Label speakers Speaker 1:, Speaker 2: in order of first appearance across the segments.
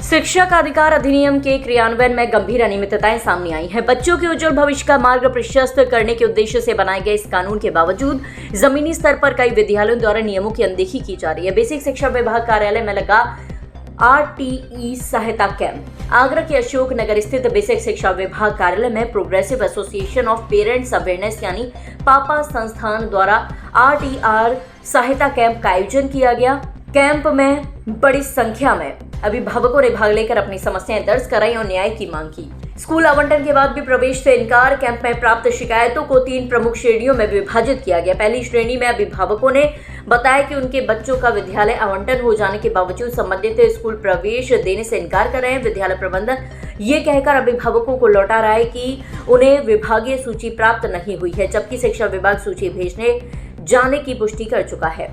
Speaker 1: शिक्षक अधिकार अधिनियम के क्रियान्वयन में गंभीर अनियमितताएं सामने आई हैं। बच्चों के उज्जवल भविष्य का मार्ग प्रशस्त करने के उद्देश्य से बनाए गए इस कानून के बावजूद जमीनी स्तर पर कई विद्यालयों द्वारा नियमों की अनदेखी की जा रही है। बेसिक शिक्षा विभाग कार्यालय में लगा RTE सहायता कैंप। आगरा के अशोक नगर स्थित बेसिक शिक्षा विभाग कार्यालय में progressive association of parents awareness यानी पापा संस्थान द्वारा RTR सहायता कैंप का आयोजन किया गया। कैंप में बड़ी संख्या में अभिभावकों ने भाग लेकर अपनी समस्याएं दर्ज कराई और न्याय की मांग की। स्कूल आवंटन के बाद भी प्रवेश से इनकार। कैंप में प्राप्त शिकायतों को 3 प्रमुख श्रेणियों में विभाजित किया गया। पहली श्रेणी में अभिभावकों ने बताया कि उनके बच्चों का विद्यालय आवंटन हो जाने के बावजूद संबंधित स्कूल प्रवेश देने से इनकार कर रहे हैं। विद्यालय प्रबंधन ये कहकर अभिभावकों को लौटा रहा है कि उन्हें विभागीय सूची प्राप्त नहीं हुई है, जबकि शिक्षा विभाग सूची भेजने जाने की पुष्टि कर चुका है।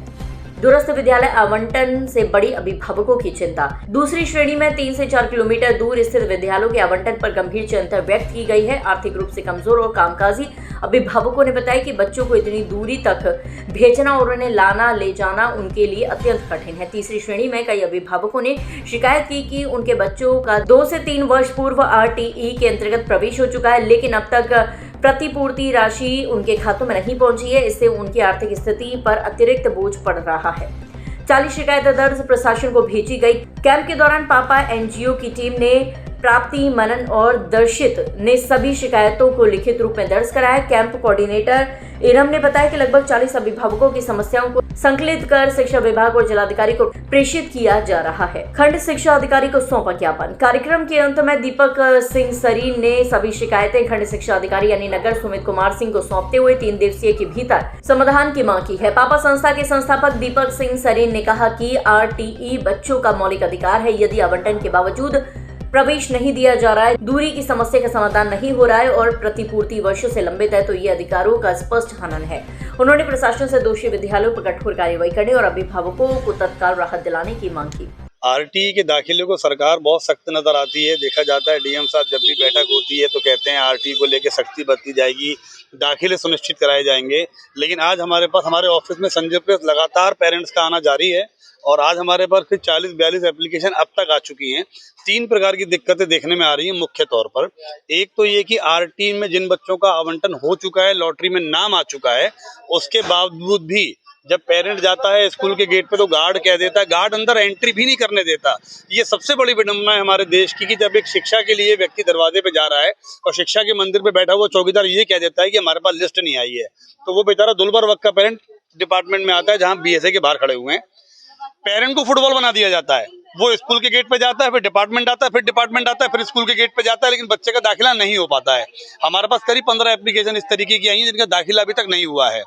Speaker 1: दूरस्थ विद्यालय आवंटन से बड़ी अभिभावकों की चिंता। दूसरी श्रेणी में 3 से 4 किलोमीटर दूर स्थित विद्यालयों के आवंटन पर गंभीर चिंता व्यक्त की गई है। आर्थिक रूप से कमजोर और कामकाजी अभिभावकों ने बताया कि बच्चों को इतनी दूरी तक भेजना और उन्हें लाना ले जाना उनके लिए अत्यंत कठिन है। तीसरी श्रेणी में कई अभिभावकों ने शिकायत की कि उनके बच्चों का 2 से 3 वर्ष पूर्व RTE के अंतर्गत प्रवेश हो चुका है, लेकिन अब तक प्रतिपूर्ति राशि उनके खातों में नहीं पहुंची है। इससे उनकी आर्थिक स्थिति पर अतिरिक्त बोझ पड़ रहा है। 40 शिकायतें दर्ज प्रशासन को भेजी गई। कैंप के दौरान पापा NGO की टीम ने प्राप्ति, मनन और दर्शित ने सभी शिकायतों को लिखित रूप में दर्ज कराया। कैंप कोऑर्डिनेटर इरम ने बताया कि लगभग 40 अभिभावकों की समस्याओं को संकलित कर शिक्षा विभाग और जिलाधिकारी को प्रेषित किया जा रहा है। खंड शिक्षा अधिकारी को सौंपा ज्ञापन। कार्यक्रम के अंत में दीपक सिंह सरीन ने सभी शिकायतें खंड शिक्षा अधिकारी यानी नगर सुमित कुमार सिंह को सौंपते हुए 3 दिवसीय के भीतर समाधान की मांग की है। पापा संस्था के संस्थापक दीपक सिंह सरीन ने कहा कि RTE बच्चों का मौलिक अधिकार है। यदि आवंटन के बावजूद प्रवेश नहीं दिया जा रहा है, दूरी की समस्या का समाधान नहीं हो रहा है और प्रतिपूर्ति वर्षों से लंबित है, तो ये अधिकारों का स्पष्ट हनन है। उन्होंने प्रशासन से दोषी विद्यालयों पर कठोर कार्रवाई करने और अभिभावकों को तत्काल राहत दिलाने की मांग की।
Speaker 2: RTE के दाखिले को सरकार बहुत सख्त नजर आती है। देखा जाता है DM साहब जब भी बैठक होती है तो कहते हैं RTE को लेकर सख्ती बरती जाएगी, दाखिले सुनिश्चित कराए जाएंगे। लेकिन आज हमारे पास हमारे ऑफिस में संजय प्रेस लगातार पेरेंट्स का आना जारी है और आज हमारे पास फिर 40-42 एप्लीकेशन अब तक आ चुकी हैं। 3 प्रकार की दिक्कतें देखने में आ रही हैं मुख्य तौर पर। एक तो ये कि RTE में जिन बच्चों का आवंटन हो चुका है, लॉटरी में नाम आ चुका है, उसके बावजूद भी जब पेरेंट जाता है स्कूल के गेट पे तो गार्ड कह देता है, गार्ड अंदर एंट्री भी नहीं करने देता। ये सबसे बड़ी विडंबना है हमारे देश की कि जब एक शिक्षा के लिए व्यक्ति दरवाजे पे जा रहा है और शिक्षा के मंदिर पे बैठा हुआ चौकीदार ये कह देता है कि हमारे पास लिस्ट नहीं आई है, तो वो बेचारा दुलबर वक्त का पेरेंट डिपार्टमेंट में आता है जहाँ BSA के बाहर खड़े हुए हैं। पेरेंट को फुटबॉल बना दिया जाता है। वो स्कूल के गेट पे जाता है, फिर डिपार्टमेंट आता है, फिर डिपार्टमेंट आता है, फिर स्कूल के गेट पे जाता है, लेकिन बच्चे का दाखिला नहीं हो पाता है। हमारे पास करीब 15 एप्लीकेशन इस तरीके की आई हैं जिनका दाखिला अभी तक नहीं हुआ है।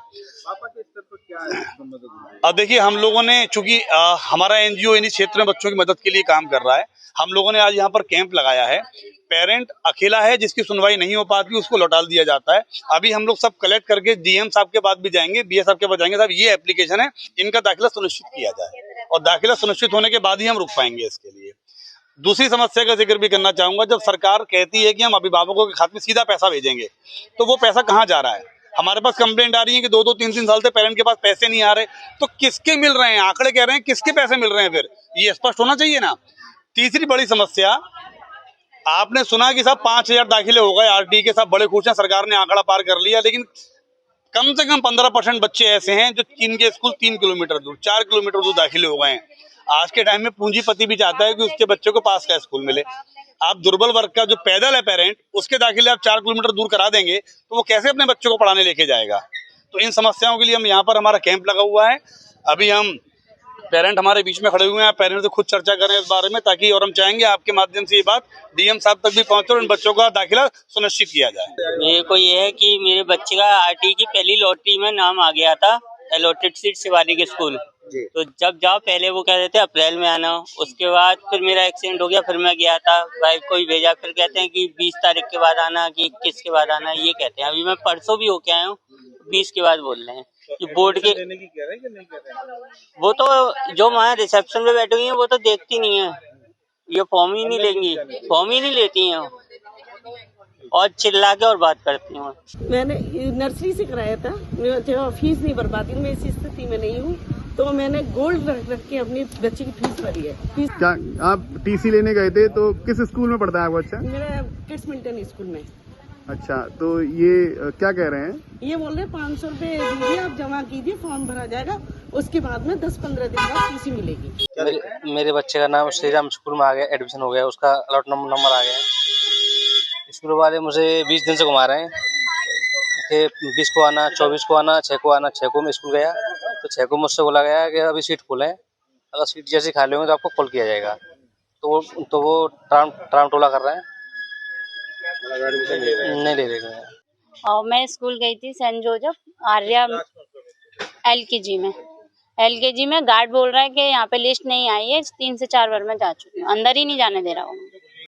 Speaker 2: अब देखिए, हम लोगों ने चूंकि हमारा NGO इन्हीं क्षेत्र में बच्चों की मदद के लिए काम कर रहा है, हम लोगों ने आज यहाँ पर कैंप लगाया है। पेरेंट अकेला है जिसकी सुनवाई नहीं हो पाती, उसको लौटा दिया जाता है। अभी हम लोग सब कलेक्ट करके DM साहब के पास भी जाएंगे, BA साहब के पास जाएंगे, साहब ये एप्लीकेशन है, इनका दाखिला सुनिश्चित किया जाए और दाखिला सुनिश्चित होने के बाद ही हम रुक पाएंगे इसके लिए। दूसरी समस्या का जिक्र भी करना चाहूंगा, जब सरकार कहती है कि हम अभिभावकों के खाते में सीधा पैसा भेजेंगे, तो वो पैसा कहाँ जा रहा है? हमारे पास कंप्लेंट आ रही है कि 2-2, 3-3 साल से पेरेंट के पास पैसे नहीं आ रहे, तो किसके मिल रहे हैं? आंकड़े कह रहे हैं किसके पैसे मिल रहे हैं, फिर ये स्पष्ट होना चाहिए ना। तीसरी बड़ी समस्या, आपने सुना कि साहब 5000 दाखिले हो गए RTE के, साथ बड़े खुश हैं, सरकार ने आंकड़ा पार कर लिया, लेकिन कम से कम 15% बच्चे ऐसे हैं जो इनके स्कूल 3 किलोमीटर दूर, 4 किलोमीटर दूर दाखिले हो गए हैं। आज के टाइम में पूंजीपति भी चाहता है कि उसके बच्चे को पास का स्कूल मिले। आप दुर्बल वर्ग का जो पैदल है पेरेंट, उसके दाखिले आप 4 किलोमीटर दूर करा देंगे तो वो कैसे अपने बच्चों को पढ़ाने लेके जाएगा? तो इन समस्याओं के लिए हम यहाँ पर हमारा कैंप लगा हुआ है। अभी हम पेरेंट हमारे बीच में खड़े हुए हैं, पेरेंट से खुद चर्चा करें इस बारे में, ताकि और हम चाहेंगे आपके माध्यम से ये बात DM साहब तक भी पहुंचे और इन बच्चों का दाखिला सुनिश्चित किया जाए।
Speaker 3: मेरे को ये है कि मेरे बच्चे का RTE की पहली लॉटरी में नाम आ गया था, अलॉटेड सीट शिवाली के स्कूल। तो जब जाओ पहले वो कह रहे थे अप्रैल में आना, उसके बाद फिर मेरा एक्सीडेंट हो गया, फिर मैं गया था, वाइफ को ही भेजा, फिर कहते हैं कि 20 तारीख के बाद आना कि 21 के बाद आना, ये कहते हैं। अभी मैं परसों भी होके आया हूँ, 20 के बाद बोल रहे हैं कि बोर्ड के
Speaker 2: देने की कह रहे हैं कि नहीं कह रहे हैं?
Speaker 3: वो तो जो वहाँ रिसेप्शन पे बैठी हुई है वो तो देखती नहीं है, ये फॉर्म ही नहीं लेंगी, फॉर्म ही नहीं लेती हैं और चिल्ला के और बात करती हूँ।
Speaker 4: मैंने नर्सरी से कराया था, मैं फीस नहीं भर पाती, मैं इस स्थिति में नहीं हूँ, तो मैंने गोल्ड रख के अपनी बच्ची की फीस भरी है। फीस
Speaker 5: क्या आप टीसी लेने गए थे तो किस स्कूल में पढ़ता है आपका बच्चा?
Speaker 4: मेरा किड्स मिल्टन स्कूल में।
Speaker 5: अच्छा, तो ये क्या कह रहे हैं?
Speaker 4: ये बोल रहे 500 रुपए दीजिए, आप जमा कीजिए, फॉर्म भरा जाएगा, उसके बाद में 10-15 दिन बाद टीसी मिलेगी।
Speaker 6: मेरे बच्चे का नाम श्री राम स्कूल में आ गया, एडमिशन हो गया, उसका अलॉट नंबर आ गया। स्कूल वाले मुझे 20 दिन से घुमा रहे हैं कि 20 को आना, 24 को आना, 6 को आना। 6 को मैं स्कूल गया तो 6 को मुझसे बोला गया कि अभी सीट फुल है, अगर सीट जैसे खाली होंगे तो आपको कॉल किया जाएगा। तो वो ट्राम टोला कर रहे हैं, नहीं ले रहे हैं।
Speaker 7: और मैं स्कूल गई थी सेंट जोसेफ आर्या LKG में। LKG में गार्ड बोल रहा है कि यहाँ पे लिस्ट नहीं आई है, 3 से 4 बार मैं जा चुकी हूँ, अंदर ही नहीं जाने दे रहा हूँ।